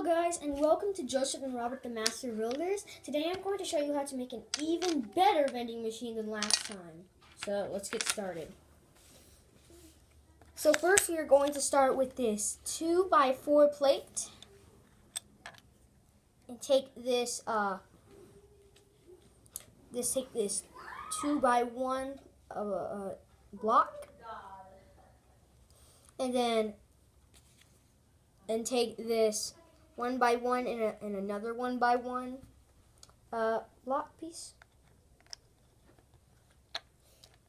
guys, and welcome to Joseph and Robert the Master Builders. Today I'm going to show you how to make an even better vending machine than last time. So let's get started. So first we are going to start with this 2x4 plate. And take this take this 2x1 block. And take this 1x1 and another 1x1 block piece.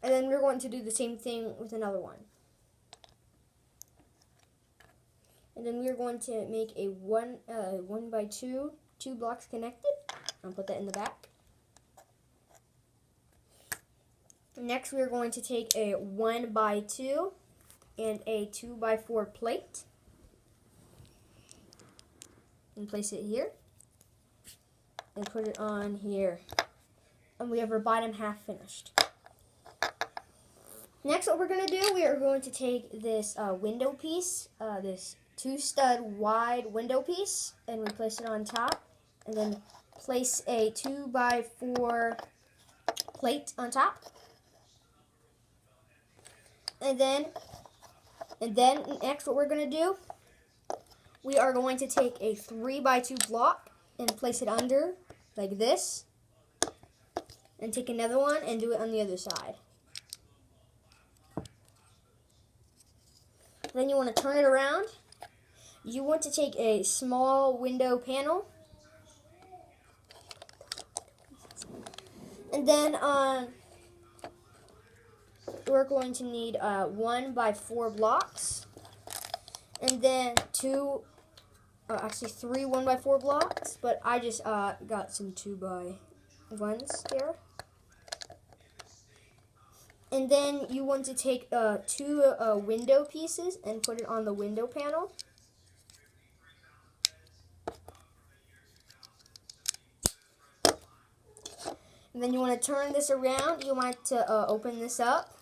And then we're going to do the same thing with another one. And then we're going to make a 1x2, 2 blocks connected. I'll put that in the back. Next we're going to take a 1x2 and a 2x4 plate. And place it here. And put it on here. And we have our bottom half finished. Next, what we're going to do, we are going to take this window piece, this 2-stud wide window piece, and we place it on top. And then place a 2x4 plate on top. And then next, what we're going to do, we are going to take a 3x2 block and place it under like this. And take another one and do it on the other side. Then you want to turn it around. You want to take a small window panel. And then we're going to need 1x4 blocks. And then 3 1x4 blocks, but I just got some 2x1s here. And then you want to take 2 window pieces and put it on the window panel. And then you want to turn this around. You want to open this up.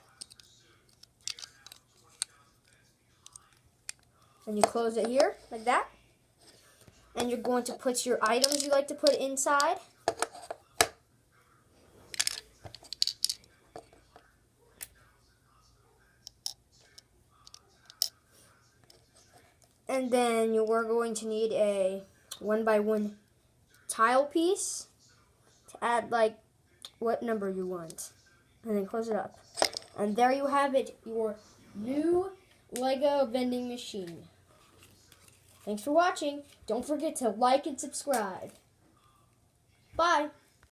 And you close it here, like that. And you're going to put your items you like to put inside. And then we're going to need a 1x1 tile piece to add like what number you want. And then close it up. And there you have it, your new Lego vending machine. Thanks for watching. Don't forget to like and subscribe.